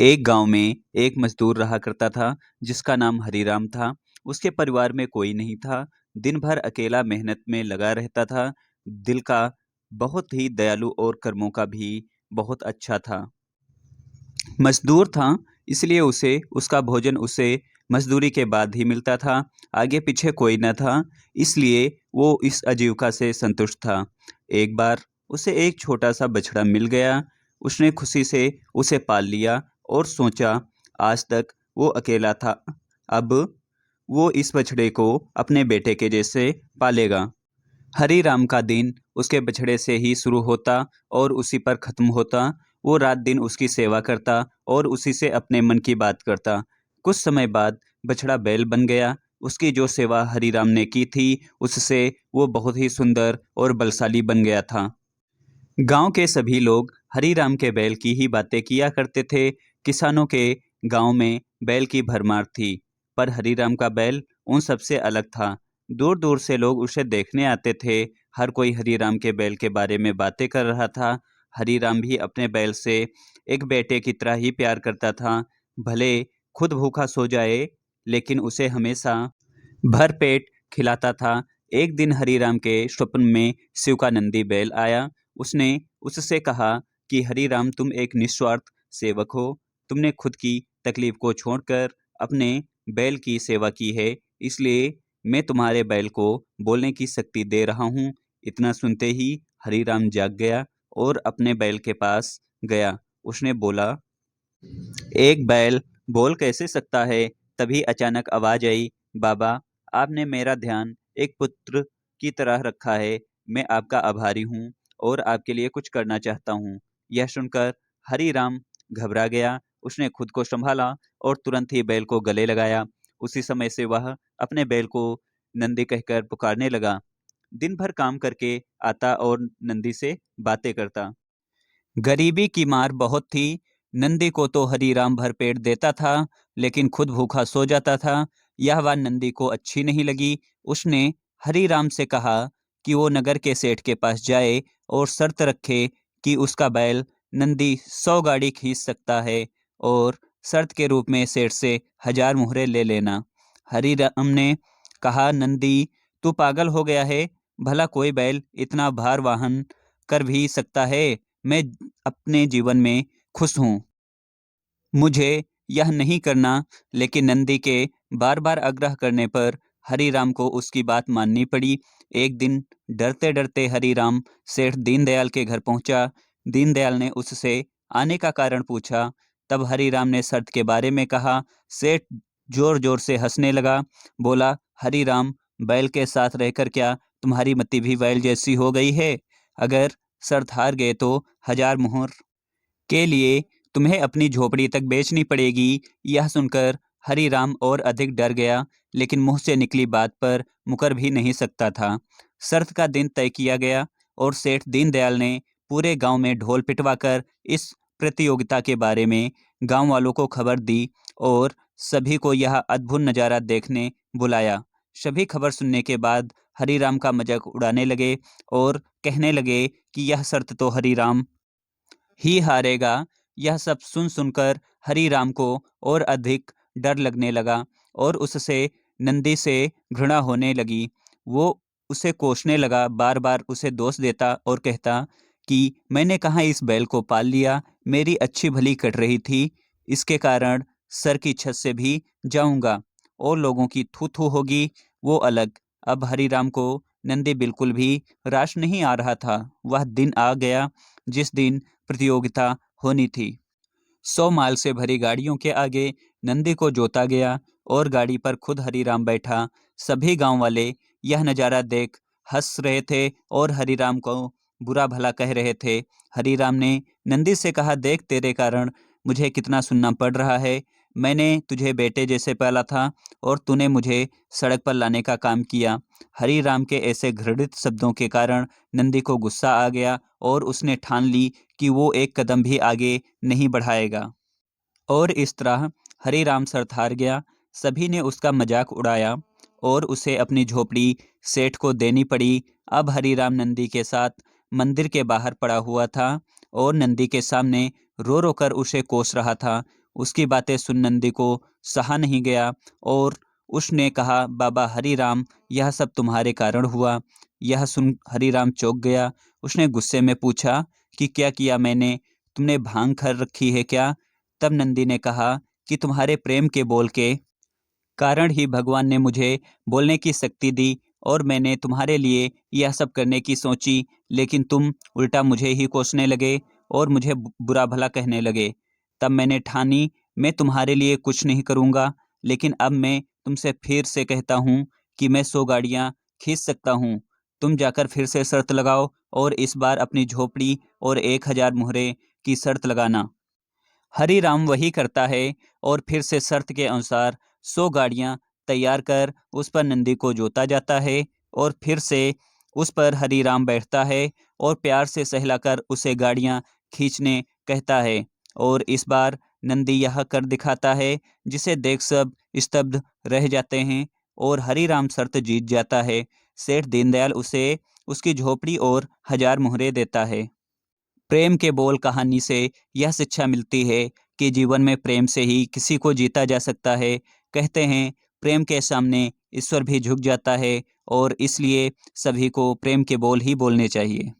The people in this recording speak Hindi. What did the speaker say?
एक गांव में एक मजदूर रहा करता था जिसका नाम हरीराम था। उसके परिवार में कोई नहीं था। दिन भर अकेला मेहनत में लगा रहता था। दिल का बहुत ही दयालु और कर्मों का भी बहुत अच्छा था। मजदूर था, इसलिए उसे उसका भोजन उसे मजदूरी के बाद ही मिलता था। आगे पीछे कोई न था, इसलिए वो इस आजीविका से संतुष्ट था। एक बार उसे एक छोटा सा बछड़ा मिल गया। उसने खुशी से उसे पाल लिया और सोचा, आज तक वो अकेला था, अब वो इस बछड़े को अपने बेटे के जैसे पालेगा। हरी राम का दिन उसके बछड़े से ही शुरू होता और उसी पर खत्म होता। वो रात दिन उसकी सेवा करता और उसी से अपने मन की बात करता। कुछ समय बाद बछड़ा बैल बन गया। उसकी जो सेवा हरी राम ने की थी, उससे वो बहुत ही सुंदर और बलशाली बन गया था। गांव के सभी लोग हरी राम के बैल की ही बातें किया करते थे। किसानों के गांव में बैल की भरमार थी, पर हरी राम का बैल उन सबसे अलग था। दूर दूर से लोग उसे देखने आते थे। हर कोई हरी राम के बैल के बारे में बातें कर रहा था। हरी राम भी अपने बैल से एक बेटे की तरह ही प्यार करता था। भले खुद भूखा सो जाए, लेकिन उसे हमेशा भर पेट खिलाता था। एक दिन हरीराम के स्वप्न में शिव का नंदी बैल आया। उसने उससे कहा कि हरीराम, तुम एक निस्वार्थ सेवक हो। तुमने खुद की तकलीफ को छोड़कर अपने बैल की सेवा की है, इसलिए मैं तुम्हारे बैल को बोलने की शक्ति दे रहा हूँ। इतना सुनते ही हरीराम जाग गया और अपने बैल के पास गया। उसने बोला, एक बैल बोल कैसे सकता है? तभी अचानक आवाज आई, बाबा, आपने मेरा ध्यान एक पुत्र की तरह रखा है। मैं आपका आभारी हूँ और आपके लिए कुछ करना चाहता हूँ। यह सुनकर हरी राम घबरा गया। उसने खुद को संभाला और तुरंत ही बैल को गले लगाया। उसी समय से वह अपने बैल को नंदी कहकर पुकारने लगा। दिन भर काम करके आता और नंदी से बातें करता। गरीबी की मार बहुत थी। नंदी को तो हरीराम भरपेट देता था, लेकिन खुद भूखा सो जाता था। यह बात नंदी को अच्छी नहीं लगी। उसने हरीराम से कहा कि वो नगर के सेठ के पास जाए और शर्त रखे कि उसका बैल नंदी 100 गाड़ी खींच सकता है, और शर्त के रूप में सेठ से 1000 मुहरे ले लेना। हरीराम ने कहा, नंदी, तू पागल हो गया है? भला कोई बैल इतना भार वाहन कर भी सकता है? मैं अपने जीवन में खुश हूँ, मुझे यह नहीं करना। लेकिन नंदी के बार बार आग्रह करने पर हरीराम को उसकी बात माननी पड़ी। एक दिन डरते डरते हरीराम सेठ दीनदयाल के घर पहुंचा। दीनदयाल ने उससे आने का कारण पूछा। तब हरीराम ने शर्त के बारे में कहा। सेठ जोर जोर से हंसने लगा। बोला, हरीराम, बैल के साथ रहकर क्या तुम्हारी मति भी बैल जैसी हो गई है? अगर शर्त हार गए तो 1000 मुहर के लिए तुम्हें अपनी झोपड़ी तक बेचनी पड़ेगी। यह सुनकर हरीराम और अधिक डर गया, लेकिन मुंह से निकली बात पर मुकर भी नहीं सकता था। शर्त का दिन तय किया गया और सेठ दीनदयाल ने पूरे गांव में ढोल पिटवाकर इस प्रतियोगिता के बारे में गांव वालों को खबर दी और सभी को यह अद्भुत नज़ारा देखने बुलाया। सभी खबर सुनने के बाद हरीराम का मजाक उड़ाने लगे और कहने लगे कि यह शर्त तो हरीराम ही हारेगा। यह सब सुन सुनकर हरी राम को और अधिक डर लगने लगा और उससे नंदी से घृणा होने लगी। वो उसे कोसने लगा, बार बार उसे दोष देता और कहता कि मैंने कहाँ इस बैल को पाल लिया, मेरी अच्छी भली कट रही थी, इसके कारण सर की छत से भी जाऊंगा और लोगों की थू थू होगी, वो अलग। अब हरीराम को नंदी बिल्कुल भी रास नहीं आ रहा था। वह दिन आ गया जिस दिन प्रतियोगिता होनी थी। 100 माल से भरी गाड़ियों के आगे नंदी को जोता गया और गाड़ी पर खुद हरीराम बैठा। सभी गांव वाले यह नज़ारा देख हंस रहे थे और हरीराम को बुरा भला कह रहे थे। हरीराम ने नंदी से कहा, देख, तेरे कारण मुझे कितना सुनना पड़ रहा है। मैंने तुझे बेटे जैसे पाला था और तूने मुझे सड़क पर लाने का काम किया। हरीराम के ऐसे घृणित शब्दों के कारण नंदी को गुस्सा आ गया और उसने ठान ली कि वो एक कदम भी आगे नहीं बढ़ाएगा। और इस तरह हरीराम शर्त हार गया। सभी ने उसका मजाक उड़ाया और उसे अपनी झोपड़ी सेठ को देनी पड़ी। अब हरीराम नंदी के साथ मंदिर के बाहर पड़ा हुआ था और नंदी के सामने रो रो कर उसे कोस रहा था। उसकी बातें सुन नंदी को सहा नहीं गया और उसने कहा, बाबा हरी राम, यह सब तुम्हारे कारण हुआ। यह सुन हरी राम चौंक गया। उसने गुस्से में पूछा कि क्या किया मैंने? तुमने भांग कर रखी है क्या? तब नंदी ने कहा कि तुम्हारे प्रेम के बोल के कारण ही भगवान ने मुझे बोलने की शक्ति दी और मैंने तुम्हारे लिए यह सब करने की सोची, लेकिन तुम उल्टा मुझे ही कोसने लगे और मुझे बुरा भला कहने लगे। तब मैंने ठानी मैं तुम्हारे लिए कुछ नहीं करूँगा, लेकिन अब मैं तुमसे फिर से कहता हूँ कि मैं 100 गाड़ियाँ खींच सकता हूँ। तुम जाकर फिर से शर्त लगाओ और इस बार अपनी झोपड़ी और 1000 मुहरे की शर्त लगाना। हरी राम वही करता है और फिर से शर्त के अनुसार 100 गाड़ियां तैयार कर उस पर नंदी को जोता जाता है और फिर से उस पर हरी राम बैठता है और प्यार से सहलाकर उसे गाड़ियां खींचने कहता है। और इस बार नंदी यह कर दिखाता है जिसे देख सब स्तब्ध रह जाते हैं और हरी राम शर्त जीत जाता है। सेठ दीनदयाल उसे उसकी झोपड़ी और 1000 मुहरे देता है। प्रेम के बोल कहानी से यह शिक्षा मिलती है कि जीवन में प्रेम से ही किसी को जीता जा सकता है। कहते हैं प्रेम के सामने ईश्वर भी झुक जाता है और इसलिए सभी को प्रेम के बोल ही बोलने चाहिए।